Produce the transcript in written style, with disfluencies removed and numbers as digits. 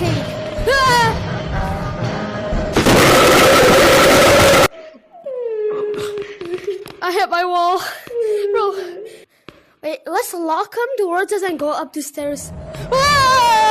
barricade. Ah! I hit my wall. Bro. Wait, let's lock him doors and go up the stairs. Ah!